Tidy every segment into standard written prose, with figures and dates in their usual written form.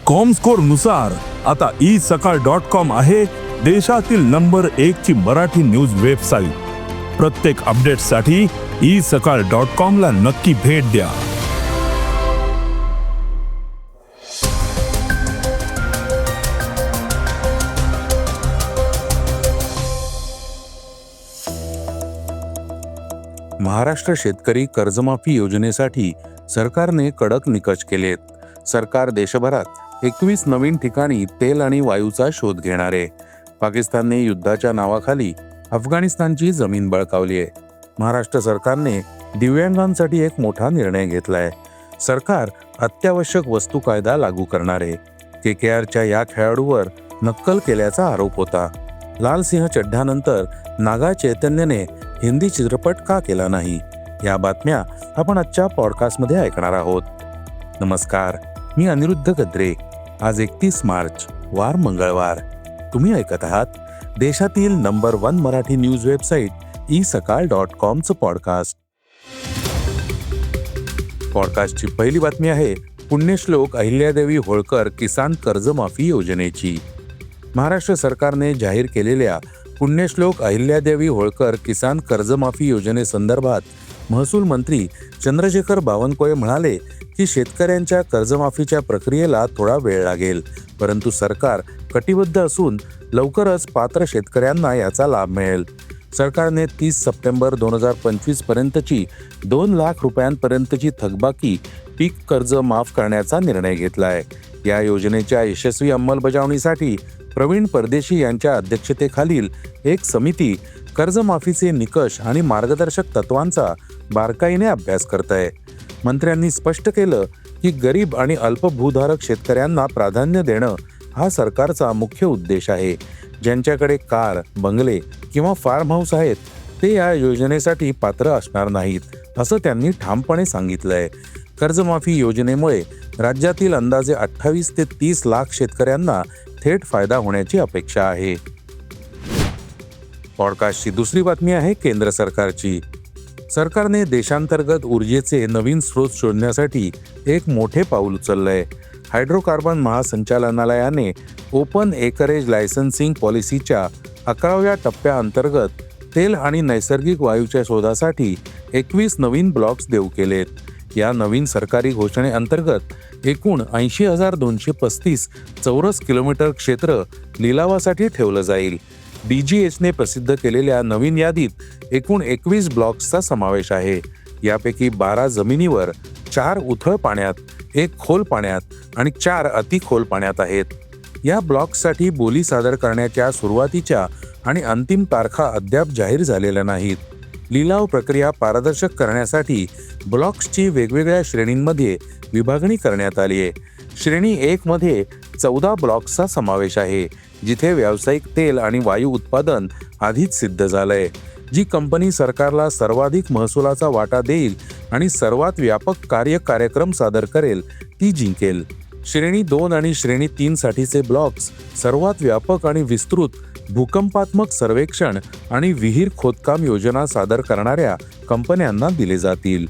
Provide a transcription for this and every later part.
Comscore नुसार आता isakal.com आहे देशातील नंबर 1 ची मराठी न्यूज वेबसाईट। प्रत्येक अपडेटसाठी isakal.com ला नक्की भेट द्या। महाराष्ट्र शेतकरी कर्जमाफी योजनेसाठी सरकारने कडक निकष केलेत। सरकार देशभरात 21 नवीन ठिकाणी तेल आणि वायूचा शोध घेणार आहे। पाकिस्तानने युद्धाच्या नावाखाली अफगाणिस्तानची जमीन बळकावली आहे। महाराष्ट्र सरकारने दिव्यांगांसाठी एक मोठा निर्णय घेतलाय। सरकार अत्यावश्यक वस्तू कायदा लागू करणार आहे। KKRच्या या खेळाडूवर नक्कल केल्याचा आरोप होता। लाल सिंह चड्ढानंतर नागा चैतन्यने हिंदी चित्रपट का केला नाही, या बातम्या आपण आजच्या पॉडकास्टमध्ये ऐकणार आहोत। नमस्कार, मी अनिरुद्ध गद्रे। आज 31 मार्च वार मंगळवार। तुम्ही ऐकत आहात देशातील नंबर 1 मराठी न्यूज वेबसाईट isakal.comचं पॉडकास्ट। पॉडकास्टची पहिली बातमी आहे पुण्यश्लोक अहिल्यादेवी होळकर किसान कर्जमाफी योजनेची। महाराष्ट्र सरकारने जाहीर केलेल्या पुण्यश्लोक अहिल्यादेवी होळकर किसान कर्जमाफी योजनेसंदर्भात महसूल मंत्री चंद्रशेखर बावनकुळे म्हणाले की शेतकऱ्यांच्या कर्जमाफीच्या प्रक्रियेला थोडा वेळ लागेल, परंतु सरकार कटिबद्ध असून लवकरच पात्र शेतकऱ्यांना याचा लाभ मिळेल। सरकारने 30 सप्टेंबर 2025 पर्यंतची 2 लाख रुपयांपर्यंतची थकबाकी पीक कर्ज माफ करण्याचा निर्णय घेतलाय। या योजनेच्या यशस्वी अंमलबजावणीसाठी प्रवीण परदेशी यांच्या अध्यक्षतेखालील एक समिती कर्जमाफीचे निकष आणि मार्गदर्शक तत्वांचा बारकाईने अभ्यास करत आहे। मंत्र्यांनी स्पष्ट केलं की गरीब आणि अल्पभूधारक शेतकऱ्यांना प्राधान्य देणं हा सरकारचा मुख्य उद्देश आहे। ज्यांच्याकडे कार, बंगले किंवा फार्म हाऊस आहेत ते या योजनेसाठी पात्र असणार नाहीत, असं त्यांनी ठामपणे सांगितलंय। कर्जमाफी योजनेमुळे राज्यातील अंदाजे 28 ते 30 लाख शेतकऱ्यांना थेट फायदा होण्याची अपेक्षा आहे। पॉडकास्टची दुसरी बातमी आहे केंद्र सरकारची। सरकारने देशांतर्गत ऊर्जेचे नवीन स्रोत शोधण्यासाठी एक मोठे पाऊल उचललंय। हायड्रोकार्बन महासंचालनालयाने ओपन एकरेज लायसन्सिंग पॉलिसीच्या 11व्या टप्प्याअंतर्गत तेल आणि नैसर्गिक वायूच्या शोधासाठी 21 नवीन ब्लॉक्स देऊ केलेत। या नवीन सरकारी घोषणेअंतर्गत एकूण 80,235 चौरस किलोमीटर क्षेत्र लिलावासाठी ठेवलं जाईल। DGHने प्रसिद्ध केलेल्या नवीन यादीत एकूण 21 ब्लॉक्सचा समावेश आहे। यापैकी 12 जमिनीवर, 4 उथळ पाण्यात, 1 खोल पाण्यात आणि 4 अतिखोल पाण्यात आहेत। या ब्लॉक्ससाठी बोली सादर करण्याच्या सुरुवातीच्या आणि अंतिम तारखा अद्याप जाहीर झालेल्या नाहीत। लिलाव प्रक्रिया पारदर्शक करण्यासाठी ब्लॉक्सची वेगवेगळ्या श्रेणींमध्ये विभागणी करण्यात आली आहे। श्रेणी 1 मध्ये 14 ब्लॉक्सचा समावेश आहे, जिथे व्यावसायिक तेल आणि वायू उत्पादन आधीच सिद्ध झालंय। जी कंपनी सरकारला सर्वाधिक महसुलाचा वाटा देईल आणि सर्वात व्यापक कार्यक्रम सादर करेल ती जिंकेल। श्रेणी 2 आणि श्रेणी 3 साठीचे ब्लॉक्स सर्वात व्यापक आणि विस्तृत भूकंपात्मक सर्वेक्षण आणि विहीर खोदकाम योजना सादर करणाऱ्या कंपन्यांना दिले जातील।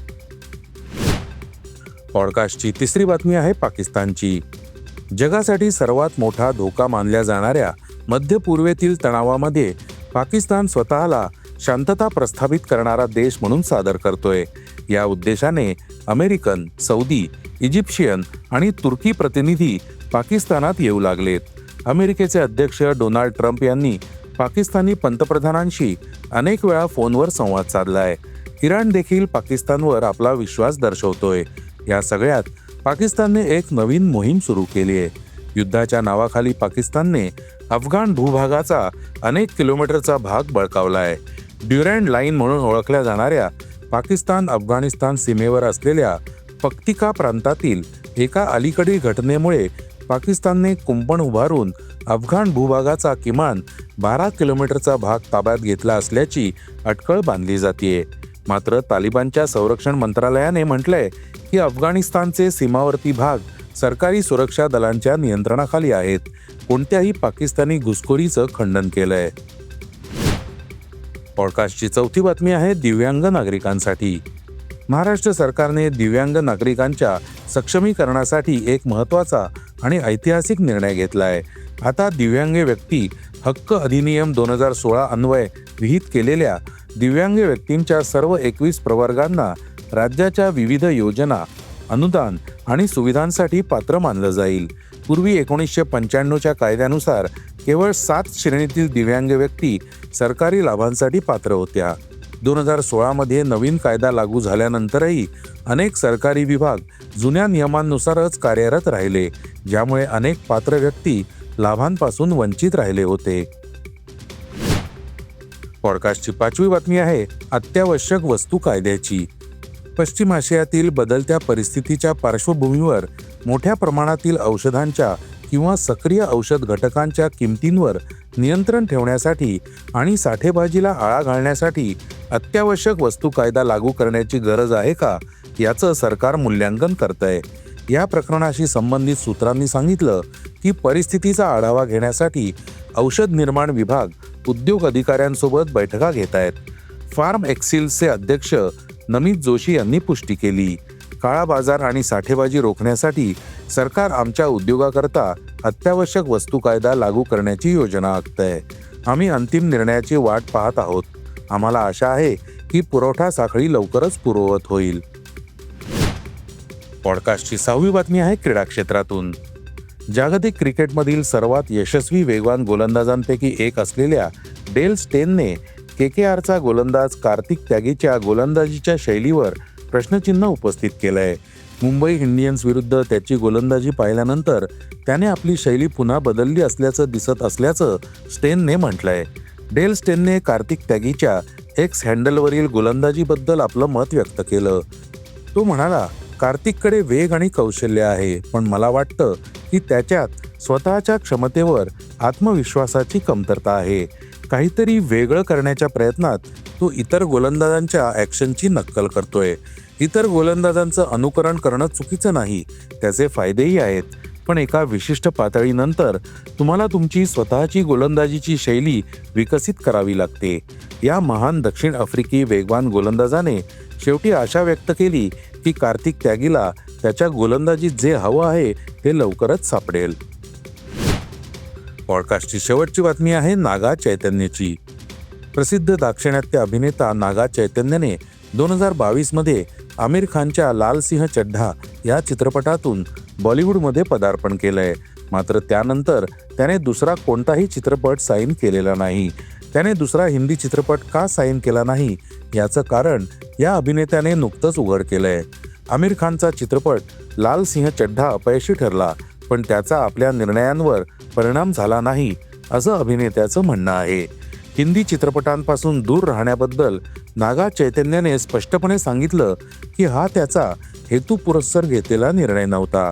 पॉडकास्टची तिसरी बातमी आहे पाकिस्तानची। जगासाठी सर्वात मोठा धोका मानल्या जाणाऱ्या मध्य पूर्वेतील तणावामध्ये पाकिस्तान स्वतःला शांतता प्रस्थापित करणारा देश म्हणून सादर करतोय। या उद्देशाने अमेरिकन, सौदी, इजिप्शियन आणि तुर्की प्रतिनिधी पाकिस्तानात येऊ लागलेत। अमेरिकेचे अध्यक्ष डोनाल्ड ट्रम्प यांनी पाकिस्तानी पंतप्रधानांशी अनेक वेळा फोनवर संवाद साधलाय। इराण देखील पाकिस्तानवर आपला विश्वास दर्शवतोय। या सगळ्यात पाकिस्तानने एक नवीन मोहीम सुरू केली आहे। युद्धाच्या नावाखाली पाकिस्तानने अफगाण भूभागाचा अनेक किलोमीटरचा भाग बळकावलाय। ड्युरँड लाईन म्हणून ओळखल्या जाणाऱ्या पाकिस्तान अफगाणिस्तान सीमेवर असलेल्या पक्तिका प्रांतातील एका अलीकडील घटनेमुळे पाकिस्तानने कुंपण उभारून अफगाण भूभागाचा किमान 12 किलोमीटरचा भाग ताब्यात घेतला असल्याची अटकळ बांधली जाते। मात्र तालिबानच्या संरक्षण मंत्रालयाने म्हटलंय की अफगाणिस्तानचे सीमावर्ती भाग सरकारी सुरक्षा दलांच्या नियंत्रणाखाली आहेत। कोणत्याही पाकिस्तानी घुसखोरीचं खंडन केलंय। पॉडकास्टची चौथी बातमी आहे दिव्यांग नागरिकांसाठी। महाराष्ट्र सरकारने दिव्यांग नागरिकांच्या सक्षमीकरणासाठी एक महत्त्वाचा आणि ऐतिहासिक निर्णय घेतला आहे. आता दिव्यांग व्यक्ती हक्क अधिनियम 2016 अन्वये विहित केलेल्या दिव्यांग व्यक्तींच्या सर्व 21 प्रवर्गांना राज्याच्या विविध योजना, अनुदान आणि सुविधांसाठी पात्र मानलं जाईल. पूर्वी 1995च्या कायद्यानुसार केवळ 7 श्रेणीतील दिव्यांग व्यक्ती सरकारी लाभांसाठी पात्र होत्या. 2016 मध्ये नवीन कायदा लागू झाल्यानंतरही अनेक सरकारी विभाग जुन्या नियमांनुसारच कार्यरत राहिले, ज्यामुळे अनेक पात्र व्यक्ती लाभांपासून वंचित राहिले होते. पॉडकास्टची 5वी बातमी आहे अत्यावश्यक वस्तू कायद्याची. पश्चिम आशियातील बदलत्या परिस्थितीच्या पार्श्वभूमीवर मोठ्या प्रमाणातील औषधांच्या किंवा सक्रिय औषध घटकांच्या किमतींवर नियंत्रण ठेवण्यासाठी आणि साठेबाजीला आळा घालण्यासाठी अत्यावश्यक वस्तू कायदा लागू करण्याची गरज आहे का, याचं सरकार मूल्यांकन करतंय. या प्रकरणाशी संबंधित सूत्रांनी सांगितलं की परिस्थितीचा आढावा घेण्यासाठी औषध निर्माण विभाग उद्योग अधिकाऱ्यांसोबत बैठका घेत आहेत. फार्म एक्सिल्सचे अध्यक्ष नमित जोशी यांनी पुष्टी केली. काळा बाजार आणि साठेबाजी रोखण्यासाठी सरकार आमच्या उद्योगाकरता अत्यावश्यक वस्तू कायदा लागू करण्याची योजना आखतंय. आम्ही अंतिम निर्णयाची वाट पाहत आहोत. आम्हाला आशा आहे की पुरवठा साखळी लवकरच पूर्ववत होईल. पॉडकास्टची 6वी बातमी आहे क्रीडा क्षेत्रातून. जागतिक क्रिकेटमधील सर्वात यशस्वी वेगवान गोलंदाजांपैकी एक असलेल्या डेल स्टेनने KKRचा गोलंदाज कार्तिक त्यागीच्या गोलंदाजीच्या शैलीवर प्रश्नचिन्ह उपस्थित केलंय. मुंबई इंडियन्स विरुद्ध त्याची गोलंदाजी पाहिल्यानंतर त्याने आपली शैली पुन्हा बदलली असल्याचं दिसत असल्याचं स्टेनने म्हटलंय. डेल स्टेनने कार्तिक त्यागीच्या एक्स हँडलवरील गोलंदाजीबद्दल आपलं मत व्यक्त केलं. तो म्हणाला, कार्तिककडे वेग आणि कौशल्य आहे, पण मला वाटतं की त्याच्यात स्वतःच्या क्षमतेवर आत्मविश्वासाची कमतरता आहे. काहीतरी वेगळं करण्याच्या प्रयत्नात तो इतर गोलंदाजांच्या ॲक्शनची नक्कल करतोय. इतर गोलंदाजांचं अनुकरण करणं चुकीचं नाही, त्याचे फायदेही आहेत, पण एका विशिष्ट पातळीनंतर तुम्हाला तुमची स्वतःची गोलंदाजीची शैली विकसित करावी लागते. या महान दक्षिण आफ्रिकी वेगवान गोलंदाजाने शेवटी आशा व्यक्त केली की कार्तिक त्यागीला त्याच्या गोलंदाजीत जे हवं आहे ते लवकरच सापडेल. पॉडकास्टची शेवटची बातमी आहे नागा चैतन्यची. प्रसिद्ध दाक्षिणात्य अभिनेता नागा चैतन्यने 2022 मध्ये आमिर खानच्या लाल सिंह चड्ढा या चित्रपटातून बॉलिवूडमध्ये पदार्पण केलंय. मात्र त्यानंतर त्याने दुसरा कोणताही चित्रपट साईन केलेला नाही. त्याने दुसरा हिंदी चित्रपट का साईन केला नाही याचं कारण या अभिनेत्याने नुकतंच उघड केलंय. आमिर खानचा चित्रपट लाल सिंह चड्ढा अपयशी ठरला, पण त्याचा आपल्या निर्णयांवर परिणाम झाला नाही असं अभिनेत्याचं म्हणणं आहे. हिंदी चित्रपटांपासून दूर राहण्याबद्दल नागा चैतन्याने स्पष्टपणे सांगितलं की हा त्याचा हेतुपुरस्सर घेतलेला निर्णय नव्हता.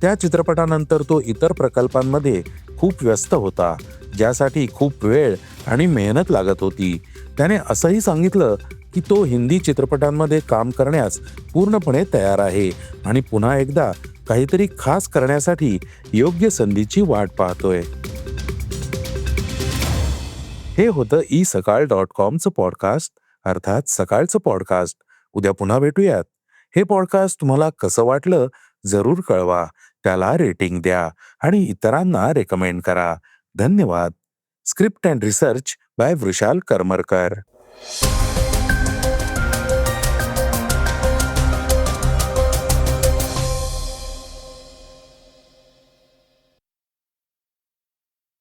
त्या चित्रपटानंतर तो इतर प्रकल्पांमध्ये खूप व्यस्त होता, ज्यासाठी खूप वेळ आणि मेहनत लागत होती. त्याने असंही सांगितलं की तो हिंदी चित्रपटांमध्ये काम करण्यास पूर्णपणे तयार आहे आणि पुन्हा एकदा काहीतरी खास करण्यासाठी योग्य संधीची वाट पाहतोय. हे होतं isakal.comचं पॉडकास्ट, अर्थात सकाळचं पॉडकास्ट. उद्या पुन्हा भेटूयात. हे पॉडकास्ट तुम्हाला कसं वाटलं जरूर कळवा. त्याला रेटिंग द्या आणि इतरांना रेकमेंड करा. धन्यवाद. Script and research by Vrushal Karmarkar.